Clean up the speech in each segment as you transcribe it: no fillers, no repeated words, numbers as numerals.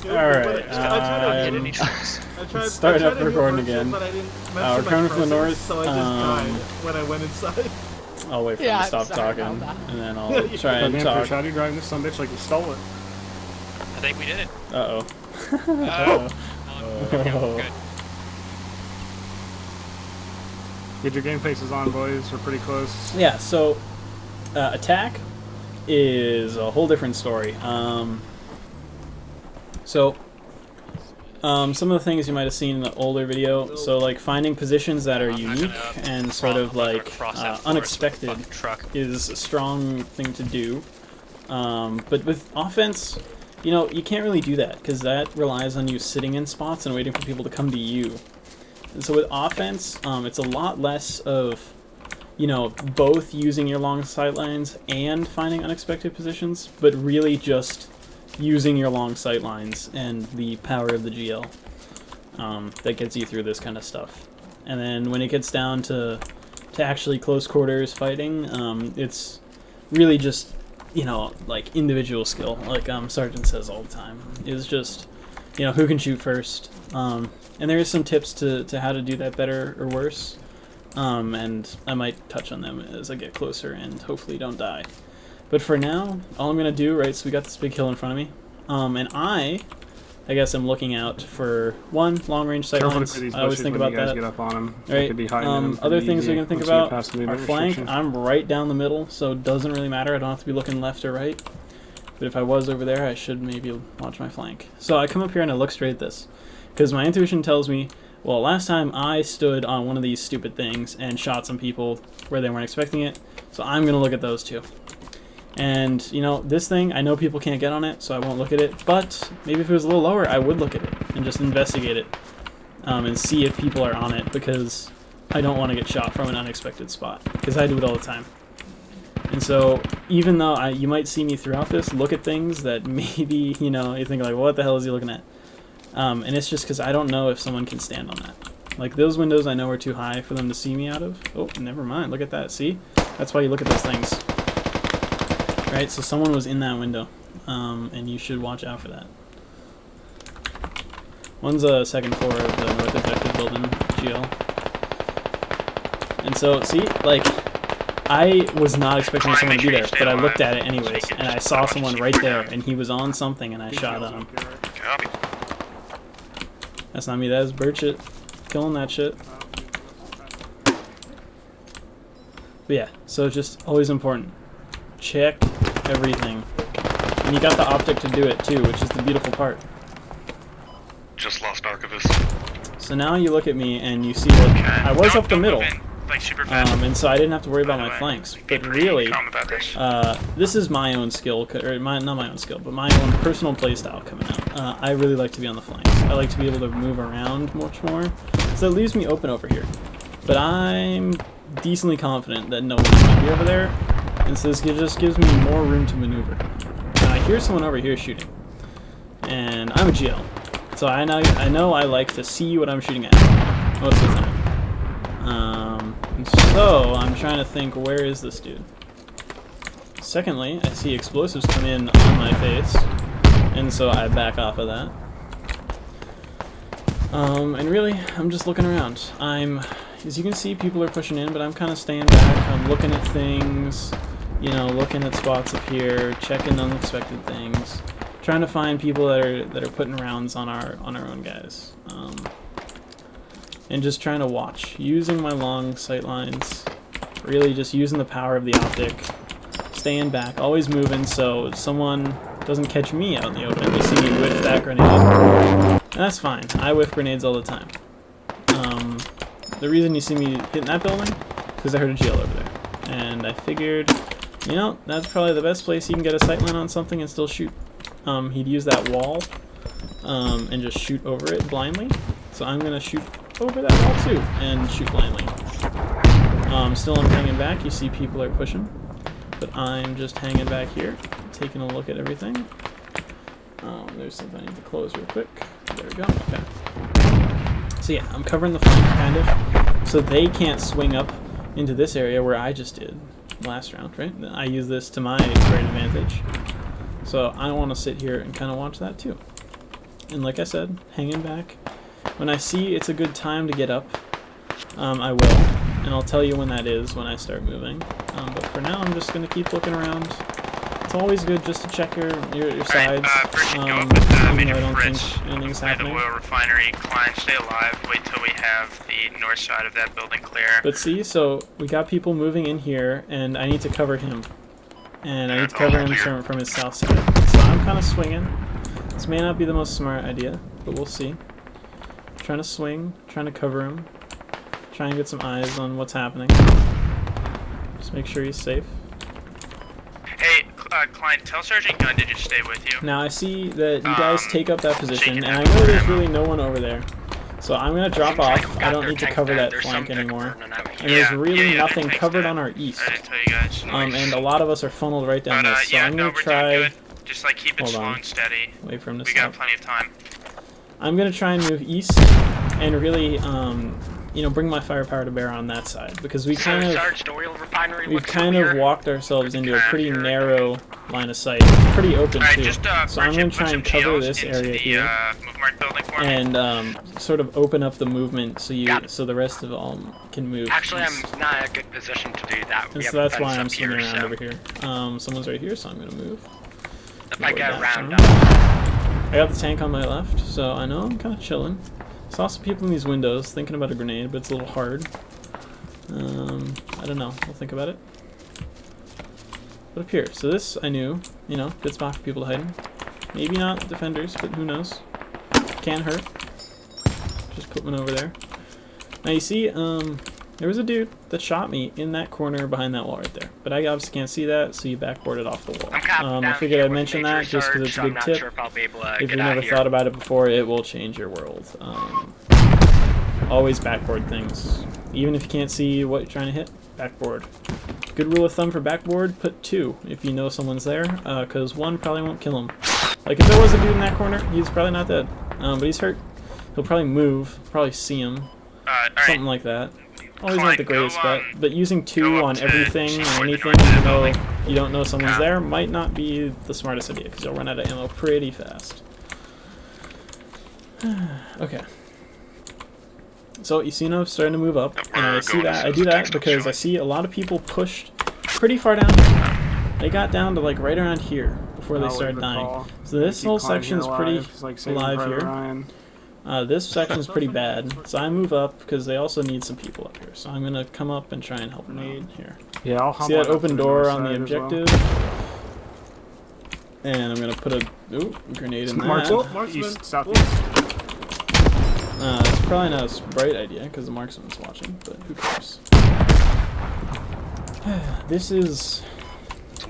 Alright, start up recording again. We're coming from the north. So I just died when I went inside. I'll wait for him to stop talking, and then I'll try and talk. How do you drive this sumbitch like you stole it? I think we did it. Uh-oh. Good. Get your game faces on, boys. We're pretty close. Yeah, so attack is a whole different story. Some of the things you might have seen in the older video, so like finding positions that are unique and sort of like unexpected is a strong thing to do. But with offense, you know, you can't really do that because that relies on you sitting in spots and waiting for people to come to you. And so with offense, it's a lot less of, you know, both using your long sight lines and finding unexpected positions, but really just using your long sight lines and the power of the GL that gets you through this kind of stuff. And then when it gets down to actually close quarters fighting, it's really just, you know, like individual skill, like Sergeant says all the time. It's just, you know, who can shoot first. And there is some tips to how to do that better or worse. And I might touch on them as I get closer and hopefully don't die. But for now, all I'm going to do, right, so we got this big hill in front of me. And I guess I'm looking out for, one, long-range sight lines. I always think about that. Get up on them. Right. Other things we can think about are flank. I'm right down the middle, so it doesn't really matter. I don't have to be looking left or right. But if I was over there, I should maybe watch my flank. So I come up here and I look straight at this. Because my intuition tells me, well, last time I stood on one of these stupid things and shot some people where they weren't expecting it. So I'm going to look at those too. And, you know, this thing, I know people can't get on it, so I won't look at it. But maybe if it was a little lower, I would look at it and just investigate it and see if people are on it, because I don't want to get shot from an unexpected spot, because I do it all the time. And so even though you might see me throughout this look at things that maybe, you know, you think like, what the hell is he looking at? And it's just because I don't know if someone can stand on that. Like those windows I know are too high for them to see me out of. Oh, never mind. Look at that. See? That's why you look at those things. Right, so someone was in that window, and you should watch out for that. One's a second floor of the North Objective building, GL. And so, see, like, I was not expecting someone to be there, but I looked at it anyways, and I saw someone right there, and he was on something, and I shot at him. That's not me, that is Burchett killing that shit. But yeah, so it's just always important. Check everything. And you got the optic to do it too, which is the beautiful part. Just lost Archivist. So now you look at me and you see that I was up the middle. And so I didn't have to worry about my flanks. But really, this is my own skill, or not my own skill, but my own personal playstyle coming out. I really like to be on the flanks. I like to be able to move around much more. So it leaves me open over here. But I'm decently confident that no one's going to be over there. And so this just gives me more room to maneuver. Now I hear someone over here shooting. And I'm a GL. So I know I like to see what I'm shooting at most of the time. And so I'm trying to think, where is this dude? Secondly, I see explosives come in on my face. And so I back off of that. And really, I'm just looking around. As you can see, people are pushing in, but I'm kind of staying back. I'm looking at things, you know, looking at spots up here, checking unexpected things, trying to find people that are putting rounds on our own guys, and just trying to watch, using my long sight lines, really just using the power of the optic, staying back, always moving, so if someone doesn't catch me out in the open, they see me whiff that grenade, and that's fine. I whiff grenades all the time. The reason you see me hitting that building is because I heard a GL over there. And I figured, you know, that's probably the best place you can get a sightline on something and still shoot. He'd use that wall and just shoot over it blindly. So I'm going to shoot over that wall too and shoot blindly. Still I'm hanging back. You see people are pushing. But I'm just hanging back here, taking a look at everything. There's something I need to close real quick. There we go. Okay. So yeah, I'm covering the flank, kind of, so they can't swing up into this area where I just did last round, right? I use this to my great advantage. So I want to sit here and kind of watch that too. and like I said, hanging back. When I see it's a good time to get up, I will, and I'll tell you when that is when I start moving. But for now, I'm just going to keep looking around. It's always good just to check your sides, Bridget, go up even with though I Major don't Fritz think anything's by the happening. oil refinery. Klein, stay alive. Wait till we have the north side of that building clear. But see, so we got people moving in here, and I need to cover him. And I need to cover him from his south side. So I'm kind of swinging. This may not be the most smart idea, but we'll see. Trying to swing, trying to cover him, try and get some eyes on what's happening. Just make sure he's safe. Hey, Klein, tell Sergeant Gunn to just stay with you. Now I see that you guys take up that position, and I know there's really no one over there. So I'm going to drop off. I don't need to cover that flank anymore. And there's really nothing covered on our east. I didn't tell you guys. And a lot of us are funneled right down this. So I'm going to we're try... doing good. Just like keep it slow and steady. Wait for him to We stop. got plenty of time. I'm going to try and move east and really, you know, bring my firepower to bear on that side. Because we kind of... We've kind of walked ourselves into a pretty narrow line of sight. It's pretty open too. So I'm going to try and cover this area here and sort of open up the movement so the rest of all can move. Actually, east. I'm not in a good position to do that. And so that's why I'm swinging around over here. Someone's right here, so I'm going to move. If I get around, I got the tank on my left, so I know I'm kind of chilling. Saw some people in these windows thinking about a grenade, but it's a little hard. I don't know. We'll think about it. But up here, so this I knew, you know, good spot for people to hide in. Maybe not defenders, but who knows? Can't hurt. Just put one over there. Now you see, there was a dude that shot me in that corner behind that wall right there. But I obviously can't see that, so you backboarded off the wall. I figured I'd mention that just because it's a good tip. If you never thought about it before, it will change your world. Always backboard things. Even if you can't see what you're trying to hit, backboard. Good rule of thumb for backboard, put 2 if you know someone's there, because 1 probably won't kill him. Like if there was a dude in that corner, he's probably not dead. But he's hurt. He'll probably move, probably see him. Something like that. Always not the greatest bet, but using 2 on everything and anything you don't know someone's there might not be the smartest idea, because you'll run out of ammo pretty fast. Okay. So you see now I'm starting to move up, and I see that I do that because I see a lot of people pushed pretty far down here. They got down to like right around here before they started dying. So this whole section is pretty alive here. This section is pretty bad, so I move up because they also need some people up here. So I'm gonna come up and try and help them out here. Yeah, I'll see that open door on the objective, and I'm gonna put a grenade in that. East, southeast. It's probably not a bright idea because the marksman's watching, but who cares? This is...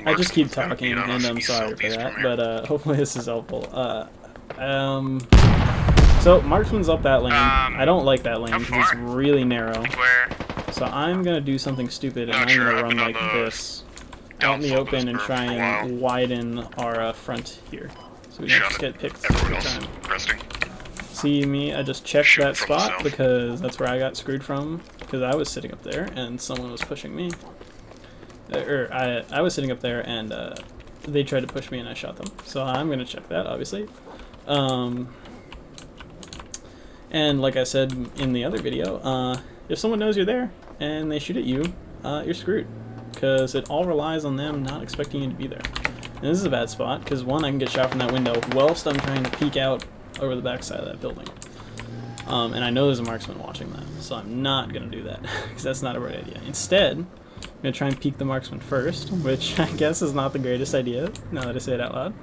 I just keep talking, and I'm sorry for that, but hopefully this is helpful. So, marksman's up that lane. I don't like that lane because it's really narrow. So I'm going to do something stupid, and I'm going to run like this out in the open and try and widen our front here. So we don't just get picked every time. See me, I just checked that spot because that's where I got screwed from, because I was sitting up there and someone was pushing me. I was sitting up there and they tried to push me and I shot them. So I'm going to check that, obviously. And like I said in the other video, if someone knows you're there and they shoot at you, you're screwed, because it all relies on them not expecting you to be there. And this is a bad spot because, 1, I can get shot from that window whilst I'm trying to peek out over the back side of that building. And I know there's a marksman watching that, so I'm not going to do that, because that's not a right idea. Instead, I'm going to try and peek the marksman first, which I guess is not the greatest idea, now that I say it out loud.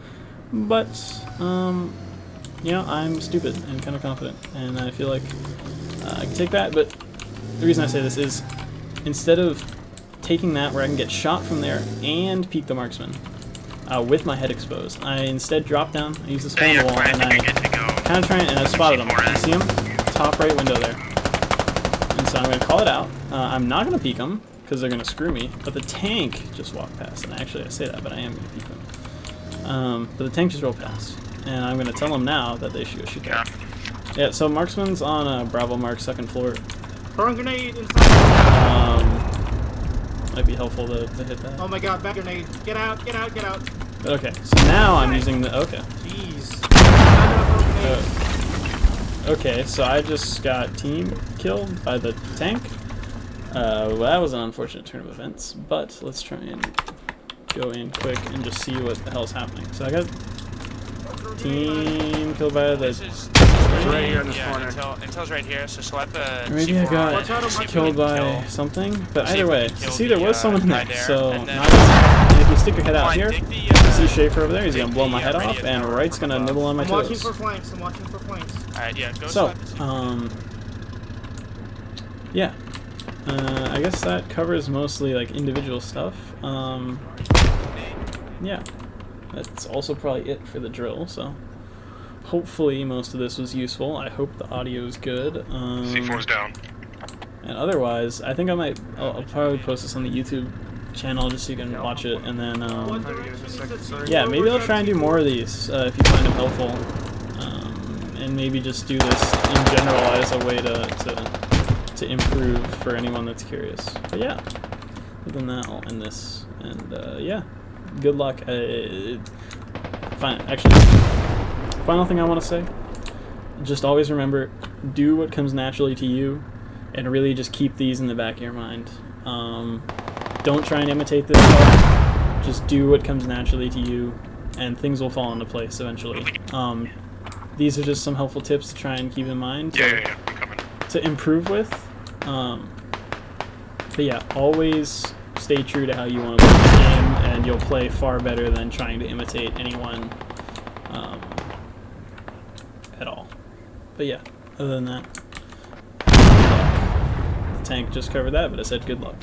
But, you know, I'm stupid and kind of confident, and I feel like I can take that, but the reason I say this is, instead of taking that where I can get shot from there and peek the marksman, with my head exposed, I instead drop down, I use this hole in the wall, and I kind of try and I spotted him. You see him? Top right window there. And so I'm going to call it out. I'm not going to peek him, because they're going to screw me, but the tank just walked past, and actually I say that, but I am going to peek them. But the tank just rolled past, and I'm going to tell them now that they should shoot that. Yeah, so marksman's on Bravo Mark, 2nd floor. Throwing grenade inside. Might be helpful to hit that. Oh my god, back grenade. Get out, get out, get out. But okay, so now I'm using the... Okay. Jeez. Okay, so I just got team killed by the tank. Well, that was an unfortunate turn of events, but let's try and go in quick and just see what the hell's happening. So I got team killed by the... It's right here in this corner. Intel's right here, so slap a Maybe I C4 got on, see if we killed can by kill- something, but see if either we way, can kill see there the, was someone guy there, there, so and then- not and if you stick your head out Fine, here, take the, you see Schaefer over there, he's gonna take blow the, my head off, radiant and tower Right's from gonna above. nibble on my I'm watching toes. for flanks. I'm watching for flanks. Alright, yeah, go So, slap the C4. yeah. I guess that covers mostly like individual stuff. Yeah. That's also probably it for the drill, so hopefully most of this was useful. I hope the audio is good. C4's down. And otherwise, I think I'll probably post this on the YouTube channel just so you can watch it, and then What direction is it? yeah, maybe I'll try and do more of these if you find them helpful, and maybe just do this in general as a way to improve for anyone that's curious. But yeah, other than that, I'll end this, and yeah, good luck. Actually, final thing I want to say, just always remember, do what comes naturally to you, and really just keep these in the back of your mind. Don't try and imitate this stuff, just do what comes naturally to you, and things will fall into place eventually. These are just some helpful tips to try and keep in mind Yeah, I'm coming. to improve with. But yeah, always stay true to how you want to play this game, and you'll play far better than trying to imitate anyone at all. But yeah, other than that, the tank just covered that, but I said good luck.